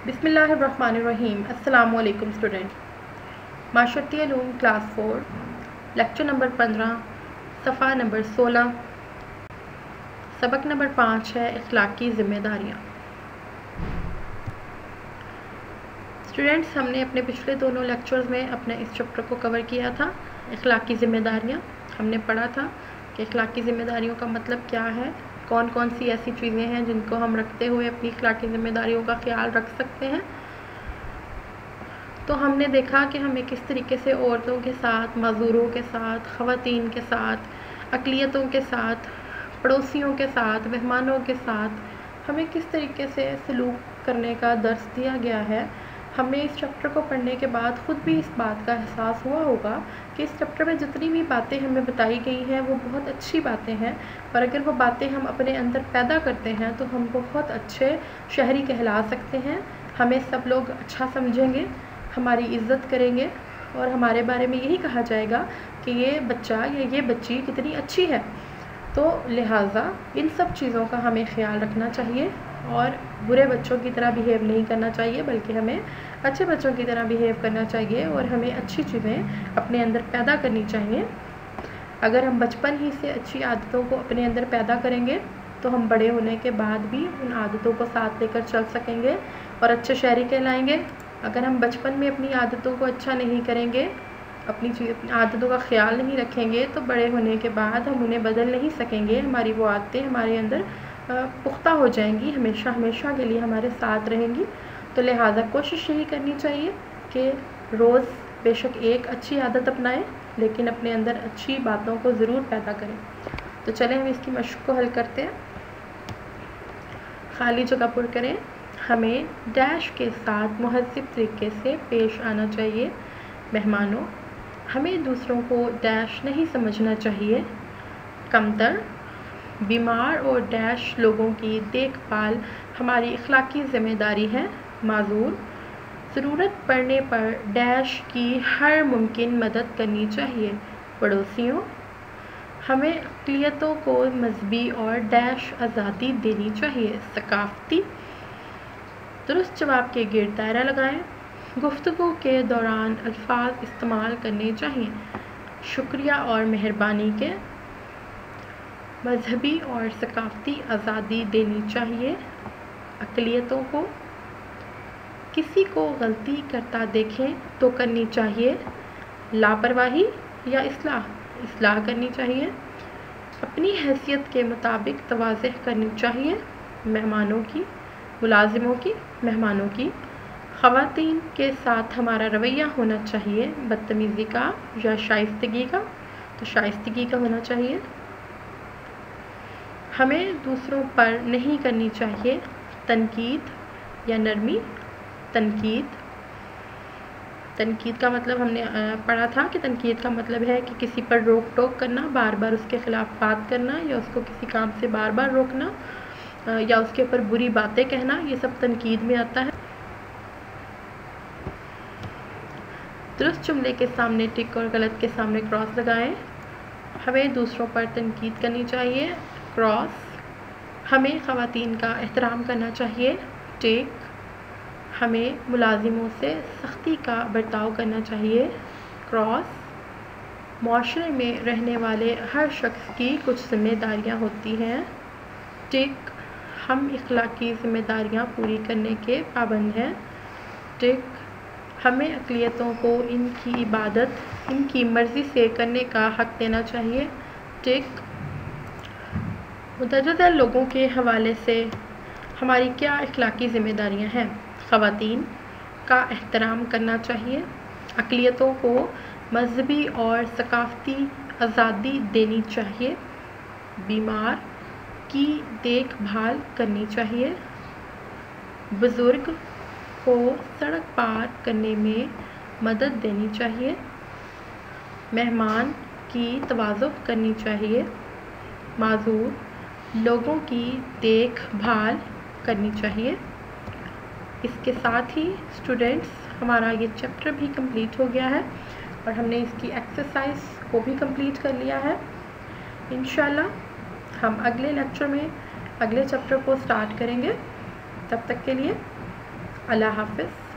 बिस्मिल्लाहिर्रहमानिर्रहीम। अस्सलामु अलैकुम स्टूडेंट। माशरती उलूम क्लास 4 लेक्चर नंबर 15 सफ़ा नंबर 16 सबक नंबर 5 है इखलाकी ज़िम्मेदारियाँ। स्टूडेंट्स, हमने अपने पिछले दोनों लेक्चर्स में अपने इस चैप्टर को कवर किया था। इखलाकी ज़िम्मेदारियाँ हमने पढ़ा था कि इखलाकी ज़िम्मेदारियों का मतलब क्या है, कौन कौन सी ऐसी चीज़ें हैं जिनको हम रखते हुए अपनी इखलाकी ज़िम्मेदारियों का ख्याल रख सकते हैं। तो हमने देखा कि हमें किस तरीके से औरतों के साथ, मज़दूरों के साथ, ख़वातीन के साथ, अक़लियतों के साथ, पड़ोसियों के साथ, मेहमानों के साथ हमें किस तरीके से सलूक करने का दर्स दिया गया है। हमें इस चैप्टर को पढ़ने के बाद ख़ुद भी इस बात का एहसास हुआ होगा कि इस चैप्टर में जितनी भी बातें हमें बताई गई हैं वो बहुत अच्छी बातें हैं, और अगर वो बातें हम अपने अंदर पैदा करते हैं तो हम बहुत अच्छे शहरी कहला सकते हैं। हमें सब लोग अच्छा समझेंगे, हमारी इज़्ज़त करेंगे और हमारे बारे में यही कहा जाएगा कि ये बच्चा या ये बच्ची कितनी अच्छी है। तो लिहाजा इन सब चीज़ों का हमें ख्याल रखना चाहिए और बुरे बच्चों की तरह बिहेव नहीं करना चाहिए, बल्कि हमें अच्छे बच्चों की तरह बिहेव करना चाहिए और हमें अच्छी चीज़ें अपने अंदर पैदा करनी चाहिए। अगर हम बचपन ही से अच्छी आदतों को अपने अंदर पैदा करेंगे तो हम बड़े होने के बाद भी उन आदतों को साथ लेकर चल सकेंगे और अच्छे शहरी कहलाएंगे। अगर हम बचपन में अपनी आदतों को अच्छा नहीं करेंगे, अपनी आदतों का ख्याल नहीं रखेंगे, तो बड़े होने के बाद हम उन्हें बदल नहीं सकेंगे। हमारी वो आदतें हमारे अंदर पुख्ता हो जाएंगी, हमेशा हमेशा के लिए हमारे साथ रहेंगी। तो लिहाजा कोशिश यही करनी चाहिए कि रोज़ बेशक एक अच्छी आदत अपनाएं, लेकिन अपने अंदर अच्छी बातों को ज़रूर पैदा करें। तो चलें हम इसकी मशक़ को हल करते हैं। खाली जगह पुर करें। हमें डैश के साथ मुहज़्ज़ब तरीके से पेश आना चाहिए। मेहमानों, हमें दूसरों को डैश नहीं समझना चाहिए। कमतर, बीमार और डैश लोगों की देखभाल हमारी इखलाकी ज़िम्मेदारी है। माज़ूर, ज़रूरत पड़ने पर डैश की हर मुमकिन मदद करनी चाहिए। पड़ोसियों, हमें अक़लियतों को मज़हबी और डैश आज़ादी देनी चाहिए। सकाफ़ती, दुरुस्त जवाब के गिर्द दायरा लगाएं। गुफ्तगू के दौरान अल्फाज इस्तेमाल करने चाहिए। शुक्रिया और मेहरबानी के। मजहबी और सकाफ़ती आज़ादी देनी चाहिए। अक़लियतों को किसी को गलती करता देखें तो करनी चाहिए। लापरवाही या इस्लाह करनी चाहिए। अपनी हैसियत के मुताबिक तवाज़ुह करनी चाहिए। मेहमानों की, मुलाजिमों की, मेहमानों की, ख़वातीन के साथ हमारा रवैया होना चाहिए बदतमीज़ी का या शाइस्तगी का, तो शाइस्तगी का होना चाहिए। हमें दूसरों पर नहीं करनी चाहिए तनकीद या नरमी। तनकीद का मतलब हमने पढ़ा था कि तनकीद का मतलब है कि किसी पर रोक टोक करना, बार बार उसके ख़िलाफ़ बात करना या उसको किसी काम से बार बार रोकना या उसके ऊपर बुरी बातें कहना, ये सब तनकीद में आता है। दुरुस्त जुमले के सामने टिक और गलत के सामने क्रॉस लगाएं। हमें दूसरों पर तनकीद करनी चाहिए। क्रॉस, हमें ख़वातीन का एहतराम करना चाहिए। टिक, हमें मुलाजिमों से सख्ती का बर्ताव करना चाहिए। क्रॉस, मुआशरे में रहने वाले हर शख्स की कुछ ज़िम्मेदारियाँ होती हैं। टिक, हम इखलाकी ज़िम्मेदारियाँ पूरी करने के पाबंद हैं। टिक, हमें अक़लियतों को इनकी इबादत इनकी मर्ज़ी से करने का हक़ देना चाहिए। टिक, मुतअद्दिद लोगों के हवाले से हमारी क्या इखलाकी ज़िम्मेदारियाँ हैं। ख़वातीन का एहतराम करना चाहिए। अक़लियतों को मजहबी और सकाफ़ती आज़ादी देनी चाहिए। बीमार की देखभाल करनी चाहिए। बुज़ुर्ग को सड़क पार करने में मदद देनी चाहिए। मेहमान की तवाज़ुह करनी चाहिए। माज़ूर, लोगों की देखभाल करनी चाहिए। इसके साथ ही स्टूडेंट्स, हमारा ये चैप्टर भी कंप्लीट हो गया है और हमने इसकी एक्सरसाइज को भी कंप्लीट कर लिया है। इंशाल्लाह हम अगले लेक्चर में अगले चैप्टर को स्टार्ट करेंगे। तब तक के लिए اللہ حافظ.